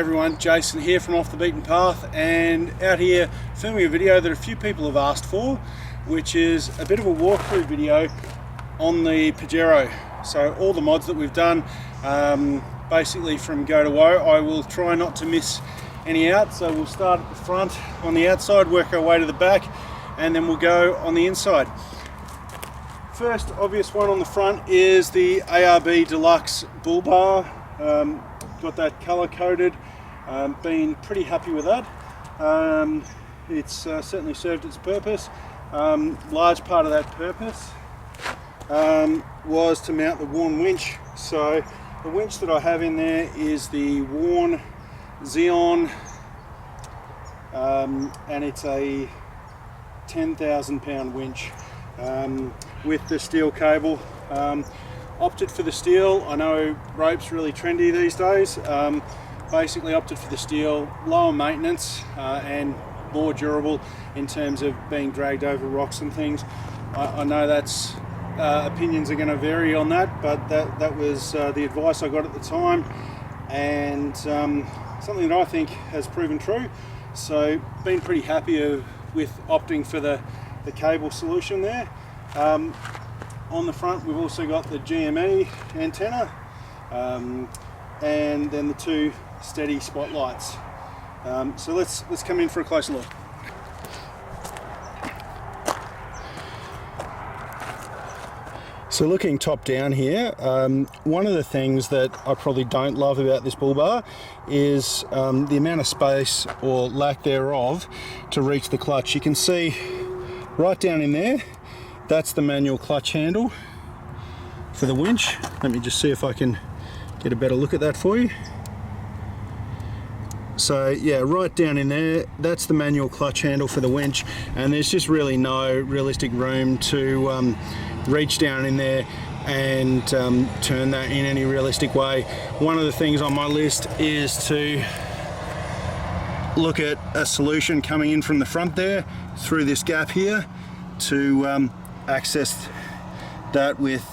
everyone, Jason here from Off the Beaten Path, and out here filming a video that a few people have asked for, which is a bit of a walkthrough video on the Pajero. So all the mods that we've done, basically from go to woe, I will try not to miss any out. So we'll start at the front on the outside, work our way to the back, and then we'll go on the inside. First obvious one on the front is the ARB Deluxe bull bar. Got that color coded, been pretty happy with that. It's certainly served its purpose. Large part of that purpose was to mount the Warn winch. So the winch that I have in there is the Warn Xeon, and it's a 10,000 pound winch with the steel cable. Opted for the steel. I know rope's really trendy these days. Basically opted for the steel, lower maintenance and more durable in terms of being dragged over rocks and things. I know that's opinions are going to vary on that, but that was the advice I got at the time, and something that I think has proven true. So been pretty happy with opting for the cable solution there. On the front we've also got the GME antenna, and then the two steady spotlights. So let's come in for a closer look. So looking top down here, one of the things that I probably don't love about this bull bar is the amount of space or lack thereof to reach the clutch. You can see right down in there, that's the manual clutch handle for the winch. Let me just see if I can get a better look at that for you. So yeah, right down in there, that's the manual clutch handle for the winch, and there's just really no realistic room to reach down in there and turn that in any realistic way. One of the things on my list is to look at a solution coming in from the front there through this gap here to access that with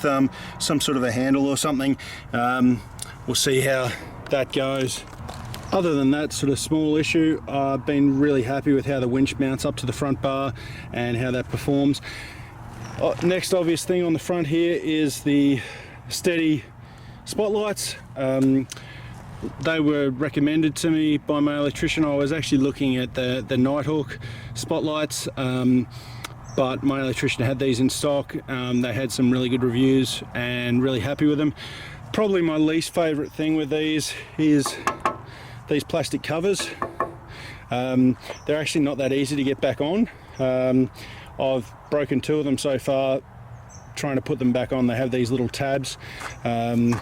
some sort of a handle or something. We'll see how that goes. Other than that sort of small issue, I've been really happy with how the winch mounts up to the front bar and how that performs. Next obvious thing on the front here is the steady spotlights. They were recommended to me by my electrician. I was actually looking at the Nighthawk spotlights, but my electrician had these in stock. They had some really good reviews and really happy with them. Probably my least favorite thing with these is these plastic covers. They're actually not that easy to get back on. I've broken two of them so far trying to put them back on. They have these little tabs. Yeah,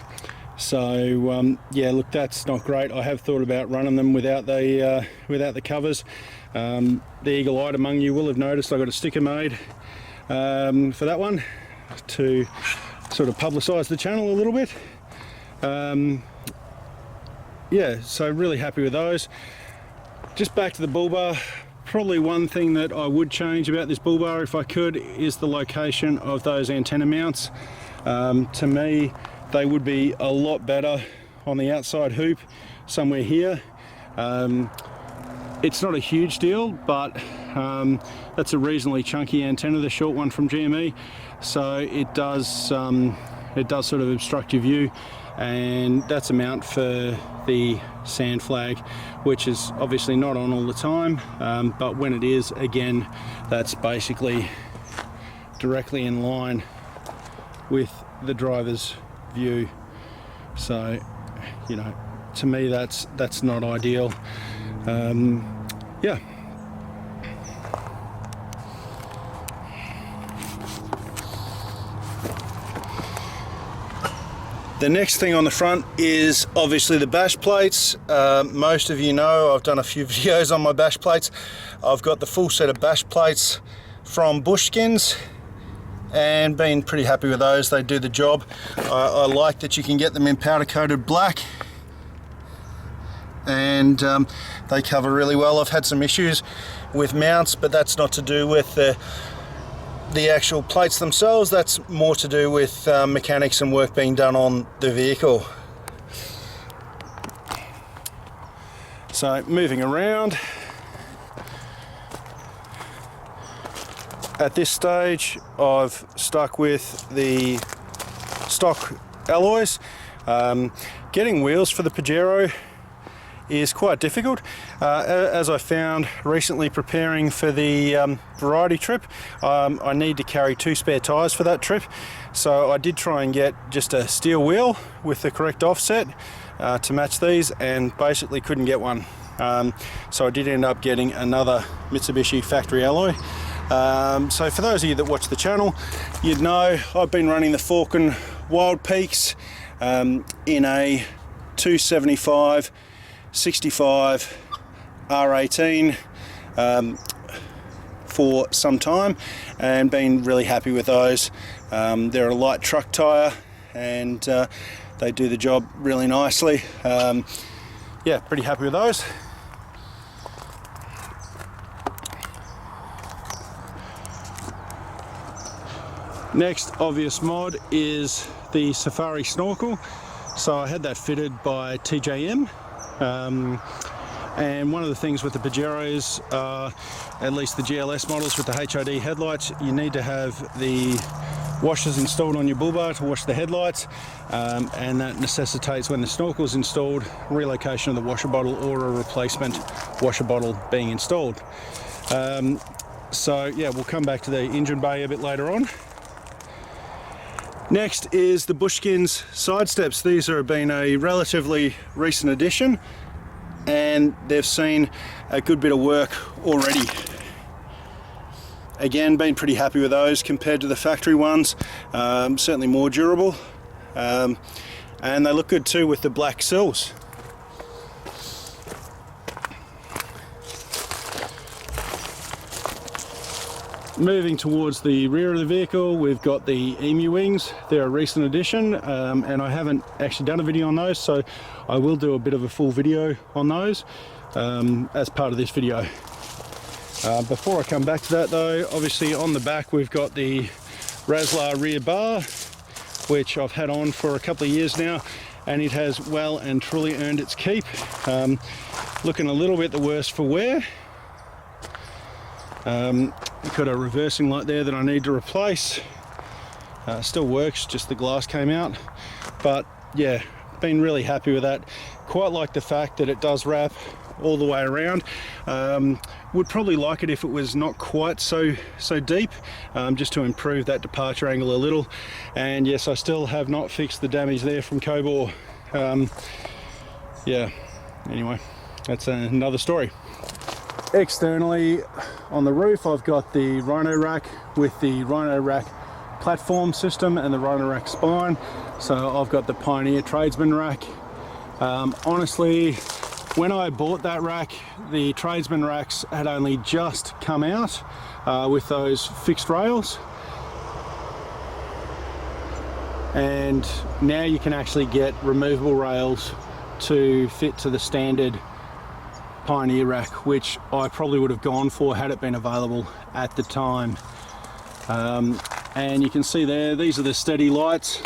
look, that's not great. I have thought about running them without the covers. The eagle-eyed among you will have noticed I got a sticker made for that one to sort of publicise the channel a little bit. Yeah, so really happy with those. Just back to the bull bar. Probably one thing that I would change about this bull bar if I could is the location of those antenna mounts. To me, they would be a lot better on the outside hoop somewhere here. It's not a huge deal, but that's a reasonably chunky antenna, the short one from GME, so it does sort of obstruct your view, and that's a mount for the sand flag, which is obviously not on all the time, but when it is, again, that's basically directly in line with the driver's view. So, you know, to me that's not ideal. Yeah. The next thing on the front is obviously the bash plates. Most of you know I've done a few videos on my bash plates. I've got the full set of bash plates from Bushskins and been pretty happy with those. They do the job. I like that you can get them in powder coated black, and they cover really well. I've had some issues with mounts, but that's not to do with the actual plates themselves. That's more to do with mechanics and work being done on the vehicle. So moving around, at this stage I've stuck with the stock alloys. Getting wheels for the Pajero is quite difficult, as I found recently preparing for the variety trip. I need to carry 2 spare tyres for that trip, so I did try and get just a steel wheel with the correct offset to match these, and basically couldn't get one. So I did end up getting another Mitsubishi factory alloy. So for those of you that watch the channel, you'd know I've been running the Falcon Wild Peaks in a 275 65 R18 for some time, and been really happy with those. They're a light truck tyre, and they do the job really nicely. Yeah, pretty happy with those. Next obvious mod is the Safari snorkel. So I had that fitted by TJM, and one of the things with the Pajeros, at least the GLS models with the HID headlights, you need to have the washers installed on your bull bar to wash the headlights, and that necessitates, when the snorkel is installed, relocation of the washer bottle or a replacement washer bottle being installed. So yeah, we'll come back to the engine bay a bit later on. Next is the Bushkins side steps. These have been a relatively recent addition, and they've seen a good bit of work already. Again, been pretty happy with those compared to the factory ones. Certainly more durable, and they look good too with the black sills. Moving towards the rear of the vehicle, we've got the Emu Wings. They're a recent addition, and I haven't actually done a video on those, so I will do a bit of a full video on those as part of this video. Before I come back to that though, obviously on the back we've got the Raslar rear bar, which I've had on for a couple of years now, and it has well and truly earned its keep. Looking a little bit the worse for wear. Got a reversing light there that I need to replace. Still works, just the glass came out. But yeah, been really happy with that. Quite like the fact that it does wrap all the way around. Would probably like it if it was not quite so deep, just to improve that departure angle a little. And yes, I still have not fixed the damage there from Cobor. Yeah, anyway, that's another story. Externally on the roof, I've got the Rhino rack with the Rhino rack platform system and the Rhino rack spine. So I've got the Pioneer Tradesman rack. Honestly, when I bought that rack, the Tradesman racks had only just come out with those fixed rails, and now you can actually get removable rails to fit to the standard Pioneer rack, which I probably would have gone for had it been available at the time. And you can see there, these are the steady lights.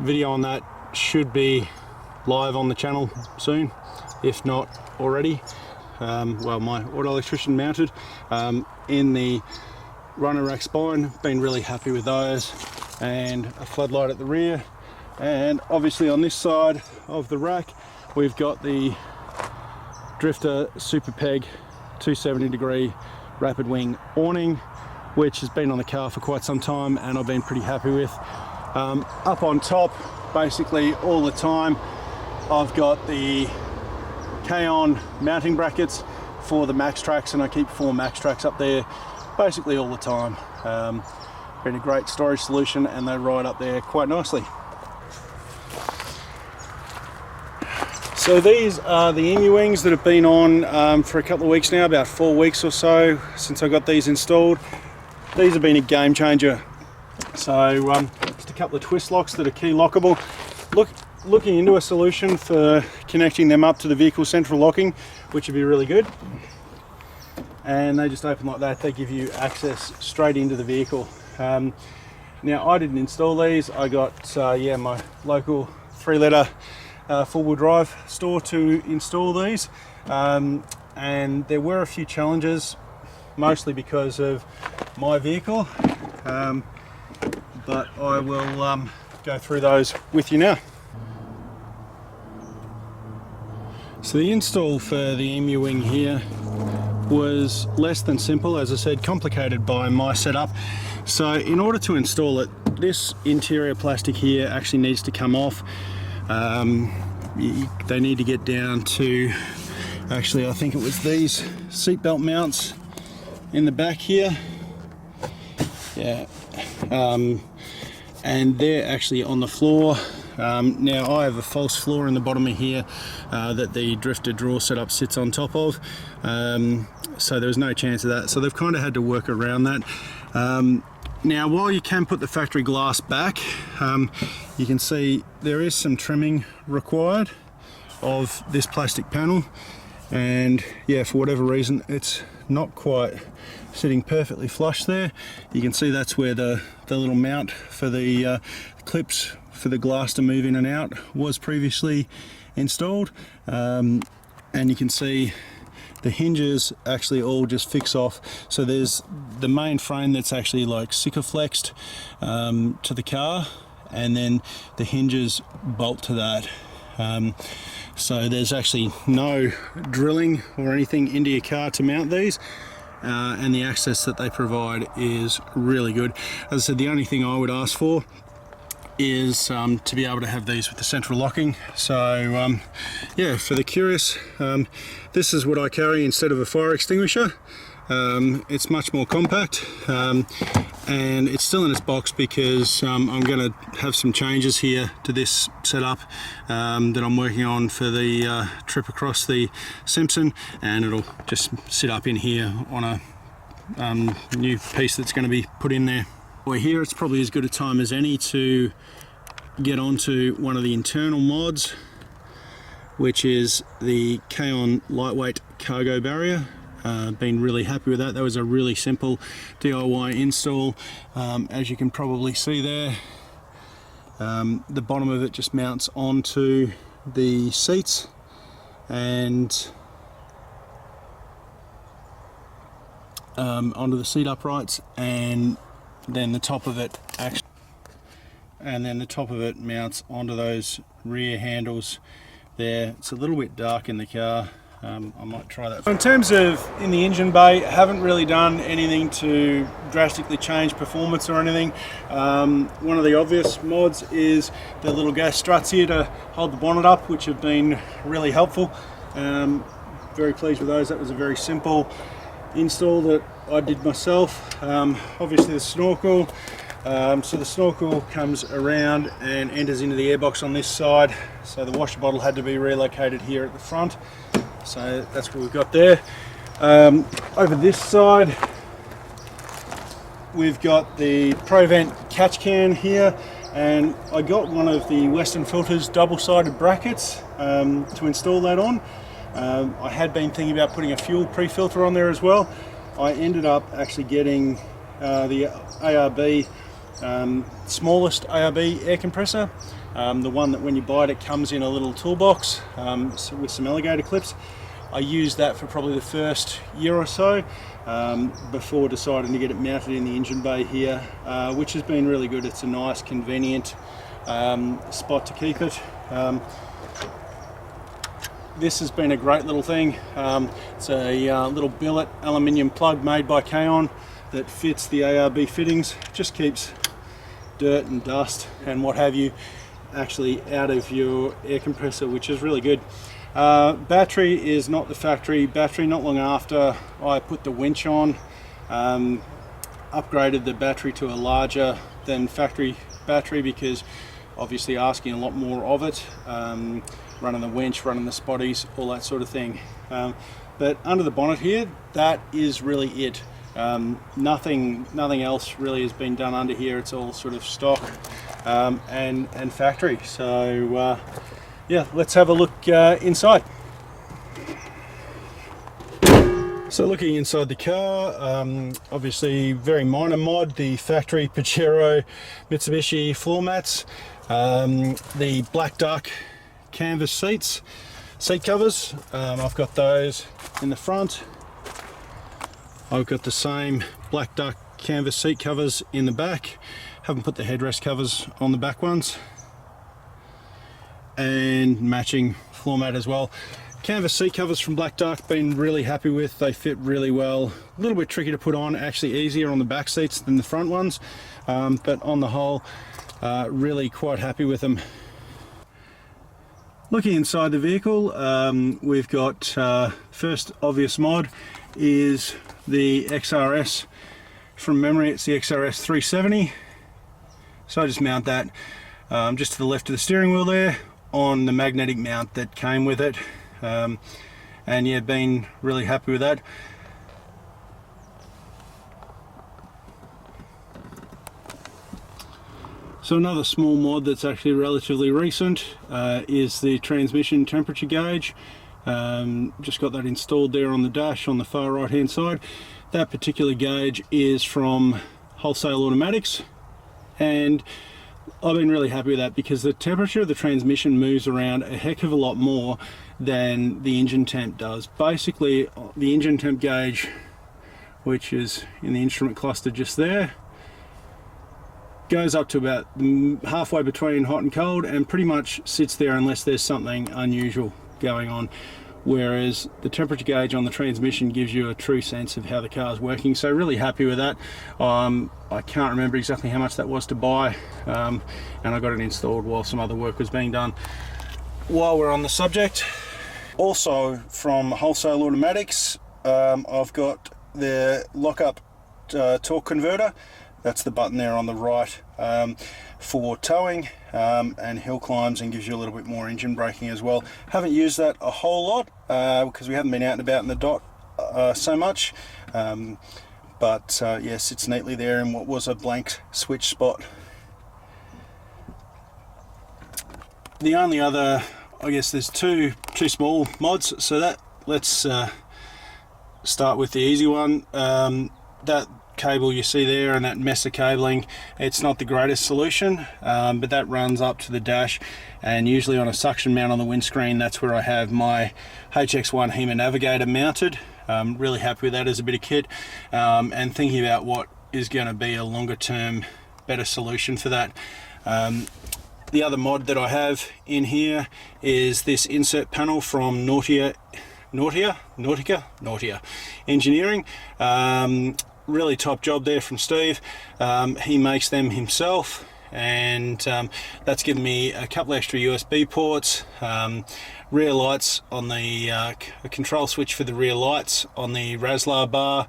Video on that should be live on the channel soon, if not already. Well, my auto electrician mounted in the Rhino rack spine. Been really happy with those, and a floodlight at the rear. And obviously on this side of the rack, we've got the Drifter Super Peg 270-degree rapid wing awning, which has been on the car for quite some time, and I've been pretty happy with. Up on top, basically all the time, I've got the K-On mounting brackets for the Max Tracks, and I keep 4 Max Tracks up there basically all the time. Been a great storage solution, and they ride up there quite nicely. So these are the Emu Wings that have been on for a couple of weeks now, about 4 weeks or so since I got these installed. These have been a game changer. So just a couple of twist locks that are key lockable. Looking into a solution for connecting them up to the vehicle central locking, which would be really good. And they just open like that. They give you access straight into the vehicle. Now I didn't install these. I got yeah, my local 3-litre four-wheel drive store to install these, and there were a few challenges, mostly because of my vehicle, but I will go through those with you now. So the install for the Emu Wing here was less than simple, as I said, complicated by my setup. So in order to install it, this interior plastic here actually needs to come off. They need to get down to, actually I think it was these seatbelt mounts in the back here. Yeah, and they're actually on the floor. Now I have a false floor in the bottom of here that the drifter drawer setup sits on top of, so there's no chance of that, so they've kind of had to work around that. Now while you can put the factory glass back, you can see there is some trimming required of this plastic panel, and yeah, for whatever reason it's not quite sitting perfectly flush there. You can see that's where the little mount for the clips for the glass to move in and out was previously installed, and you can see the hinges actually all just fix off. So there's the main frame that's actually like Sikaflexed to the car, and then the hinges bolt to that. So there's actually no drilling or anything into your car to mount these, and the access that they provide is really good. As I said, the only thing I would ask for is to be able to have these with the central locking. So yeah, for the curious, this is what I carry instead of a fire extinguisher. It's much more compact, and it's still in its box because I'm going to have some changes here to this setup that I'm working on for the trip across the Simpson, and it'll just sit up in here on a new piece that's going to be put in there. Well, here it's probably as good a time as any to get onto one of the internal mods, which is the K-On lightweight cargo barrier. Been really happy with that. That was a really simple DIY install. As you can probably see there, the bottom of it just mounts onto the seats, and onto the seat uprights, and then the top of it mounts onto those rear handles there. It's a little bit dark in the car. I might try that. In terms of in the engine bay, I haven't really done anything to drastically change performance or anything. One of the obvious mods is the little gas struts here to hold the bonnet up, which have been really helpful. Very pleased with those. That was a very simple install that I did myself. Obviously the snorkel, so the snorkel comes around and enters into the airbox on this side, so the washer bottle had to be relocated here at the front, so that's what we've got there. Over this side we've got the ProVent catch can here, and I got one of the Western Filters double-sided brackets to install that on. I had been thinking about putting a fuel pre-filter on there as well. I ended up actually getting the ARB, smallest ARB air compressor, the one that when you buy it, it comes in a little toolbox with some alligator clips. I used that for probably the first year or so before deciding to get it mounted in the engine bay here, which has been really good. It's a nice, convenient spot to keep it. This has been a great little thing. It's a little billet aluminium plug made by K-On that fits the ARB fittings. Just keeps dirt and dust and what have you actually out of your air compressor, which is really good. Battery is not the factory battery. Not long after I put the winch on, upgraded the battery to a larger than factory battery, because obviously asking a lot more of it, running the winch, running the spotties, all that sort of thing. But under the bonnet here, that is really it. Nothing else really has been done under here. It's all sort of stock and factory. So yeah, let's have a look inside. So looking inside the car, obviously very minor mod, the factory Pajero Mitsubishi floor mats, the black duck canvas seat covers. I've got those in the front. I've got the same black duck canvas seat covers in the back. Haven't put the headrest covers on the back ones. And matching floor mat as well. Canvas seat covers from Black Duck, been really happy with. They fit really well. A little bit tricky to put on, actually easier on the back seats than the front ones, but on the whole, really quite happy with them. Looking inside the vehicle, we've got first obvious mod is the XRS. From memory, it's the XRS 370. So I just mount that just to the left of the steering wheel there on the magnetic mount that came with it. And yeah, been really happy with that. So another small mod that's actually relatively recent is the transmission temperature gauge. Just got that installed there on the dash on the far right hand side. That particular gauge is from Wholesale Automatics, and I've been really happy with that because the temperature of the transmission moves around a heck of a lot more than the engine temp does. Basically, the engine temp gauge, which is in the instrument cluster just there, goes up to about halfway between hot and cold and pretty much sits there unless there's something unusual going on. Whereas the temperature gauge on the transmission gives you a true sense of how the car is working. So really happy with that. I can't remember exactly how much that was to buy, and I got it installed while some other work was being done. While we're on the subject, also from Wholesale Automatics, I've got the lock-up torque converter. That's the button there on the right for towing and hill climbs, and gives you a little bit more engine braking as well. Haven't used that a whole lot because we haven't been out and about in the dot so much, but yeah, sits neatly there in what was a blank switch spot. The only other, I guess there's two small mods, so that let's start with the easy one. That cable you see there and that mess of cabling, it's not the greatest solution, but that runs up to the dash, and usually on a suction mount on the windscreen, that's where I have my HX1 HEMA Navigator mounted. Really happy with that as a bit of kit, and thinking about what is going to be a longer term better solution for that. The other mod that I have in here is this insert panel from Nautica Engineering. Really top job there from Steve. He makes them himself, and that's given me a couple extra USB ports, rear lights on the control switch for the rear lights on the Raslar bar.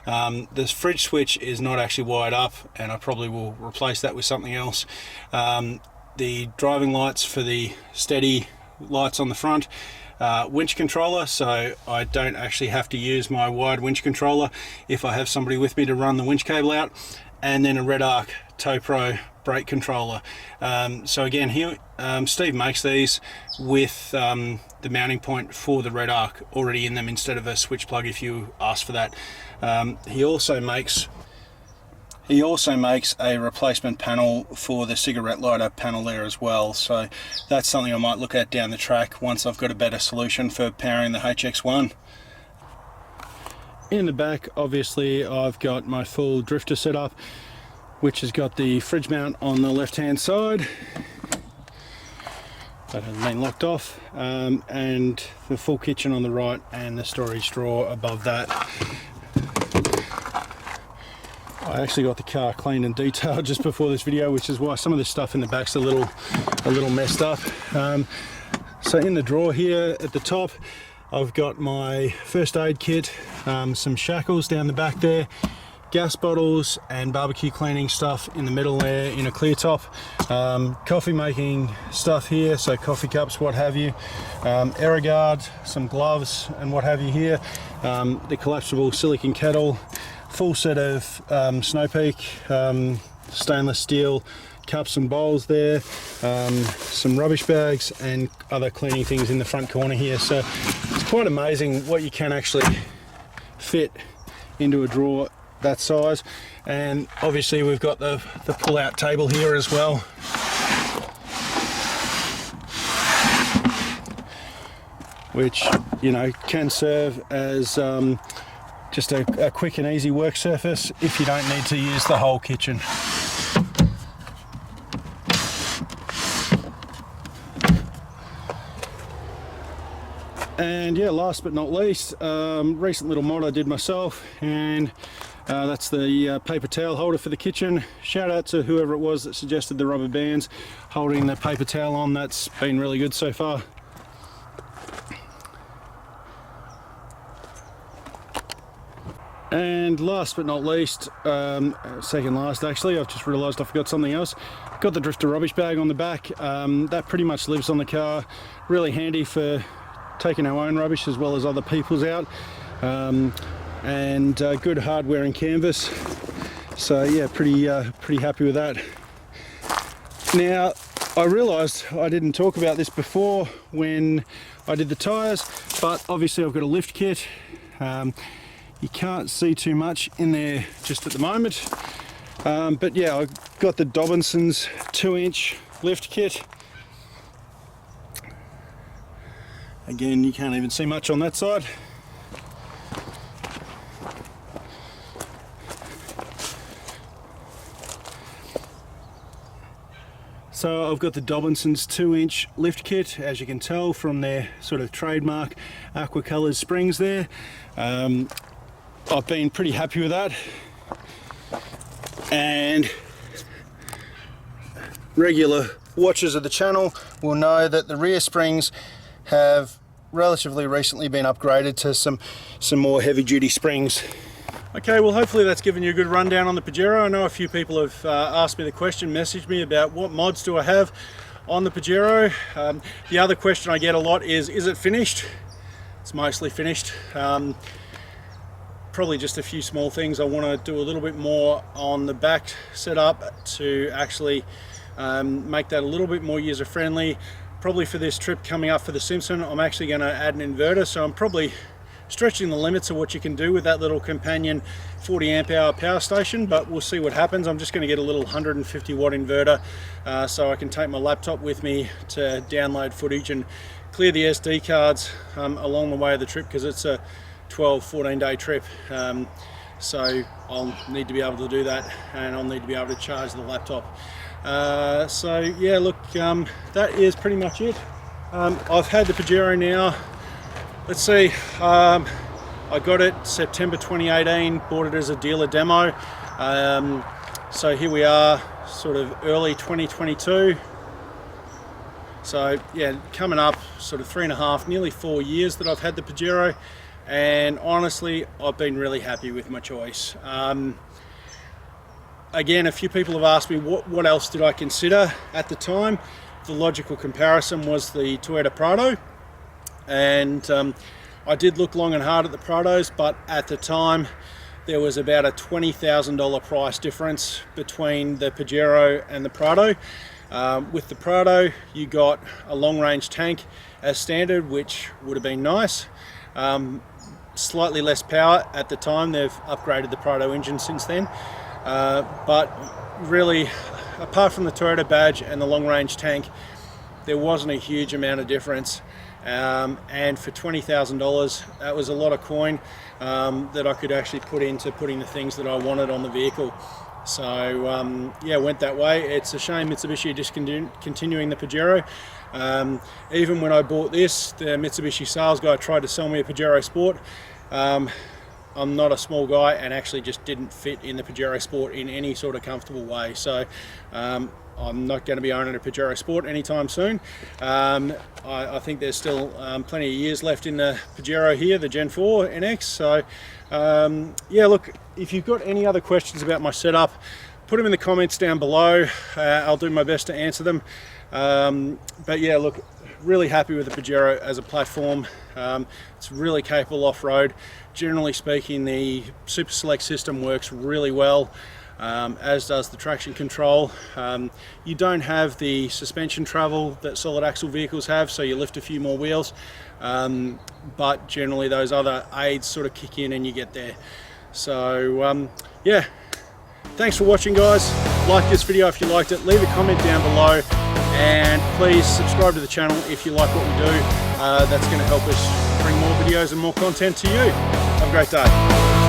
The fridge switch is not actually wired up, and I probably will replace that with something else. The driving lights for the steady lights on the front. Winch controller, so I don't actually have to use my wired winch controller if I have somebody with me to run the winch cable out, and then a Red Arc Tow Pro brake controller. So again, Steve makes these with the mounting point for the Red Arc already in them instead of a switch plug if you ask for that. He also makes a replacement panel for the cigarette lighter panel there as well, so that's something I might look at down the track once I've got a better solution for powering the HX1. In the back, obviously, I've got my full drifter setup, which has got the fridge mount on the left hand side that has been locked off, and the full kitchen on the right, and the storage drawer above that. I actually got the car cleaned and detailed just before this video, which is why some of the stuff in the back's a little messed up. So in the drawer here at the top, I've got my first aid kit, some shackles down the back there, gas bottles and barbecue cleaning stuff in the middle there in a clear top, coffee making stuff here, so coffee cups, what have you, Aeroguard, some gloves and what have you here, the collapsible silicon kettle, full set of Snow Peak stainless steel cups and bowls there, some rubbish bags and other cleaning things in the front corner here. So it's quite amazing what you can actually fit into a drawer that size. And obviously we've got the pull-out table here as well. which, you know, can serve as just a quick and easy work surface if you don't need to use the whole kitchen. And yeah, last but not least, recent little mod I did myself, and that's the paper towel holder for the kitchen. Shout out to whoever it was that suggested the rubber bands holding the paper towel on. That's been really good so far. And last but not least, second last actually, I've just realised I forgot something else. Got the drifter rubbish bag on the back. That pretty much lives on the car. Really handy for taking our own rubbish as well as other people's out, and good hardware and canvas. So yeah, pretty happy with that. Now, I realised I didn't talk about this before when I did the tyres, but obviously I've got a lift kit. You can't see too much in there just at the moment, but yeah, I've got the Dobinson's 2-inch lift kit. Again, you can't even see much on that side. So I've got the Dobinson's 2-inch lift kit, as you can tell from their sort of trademark aqua coloured springs there. I've been pretty happy with that, and regular watchers of the channel will know that the rear springs have relatively recently been upgraded to some more heavy duty springs. Okay, well hopefully that's given you a good rundown on the Pajero. I know a few people have asked me the question, messaged me about what mods do I have on the Pajero. The other question I get a lot is it finished? It's mostly finished. Probably just a few small things. I want to do a little bit more on the back setup to actually make that a little bit more user friendly. Probably for this trip coming up for the Simpson, I'm actually going to add an inverter, so I'm probably stretching the limits of what you can do with that little companion 40 amp hour power station, but we'll see what happens. I'm just going to get a little 150 watt inverter so I can take my laptop with me to download footage and clear the SD cards along the way of the trip, because it's a 12-14 day trip, so I'll need to be able to do that, and I'll need to be able to charge the laptop. So yeah, look, that is pretty much it. I've had the Pajero now, let's see, I got it September 2018, bought it as a dealer demo, so here we are, sort of early 2022. So yeah, coming up sort of 3.5, nearly 4 years that I've had the Pajero, and honestly I've been really happy with my choice. Again, a few people have asked me what else did I consider at the time. The logical comparison was the Toyota Prado, and I did look long and hard at the Prados, but at the time there was about a $20,000 price difference between the Pajero and the Prado. With the Prado you got a long-range tank as standard, which would have been nice. Slightly less power at the time. They've upgraded the Prado engine since then. But really, apart from the Toyota badge and the long-range tank, there wasn't a huge amount of difference, and for $20,000 that was a lot of coin that I could actually put into putting the things that I wanted on the vehicle. So yeah, went that way. It's a shame Mitsubishi are discontinuing the Pajero. Even when I bought this, the Mitsubishi sales guy tried to sell me a Pajero Sport. I'm not a small guy and actually just didn't fit in the Pajero Sport in any sort of comfortable way. So I'm not going to be owning a Pajero Sport anytime soon. I think there's still plenty of years left in the Pajero here, the Gen 4 NX. So yeah, look, if you've got any other questions about my setup, put them in the comments down below. I'll do my best to answer them. But yeah, look, really happy with the Pajero as a platform. It's really capable off-road. Generally speaking, the Super Select system works really well, as does the traction control. You don't have the suspension travel that solid axle vehicles have, so you lift a few more wheels, but generally those other aids sort of kick in and you get there. So yeah, thanks for watching, guys. Like this video if you liked it, leave a comment down below, and please subscribe to the channel if you like what we do. That's going to help us bring more videos and more content to you. Have a great day.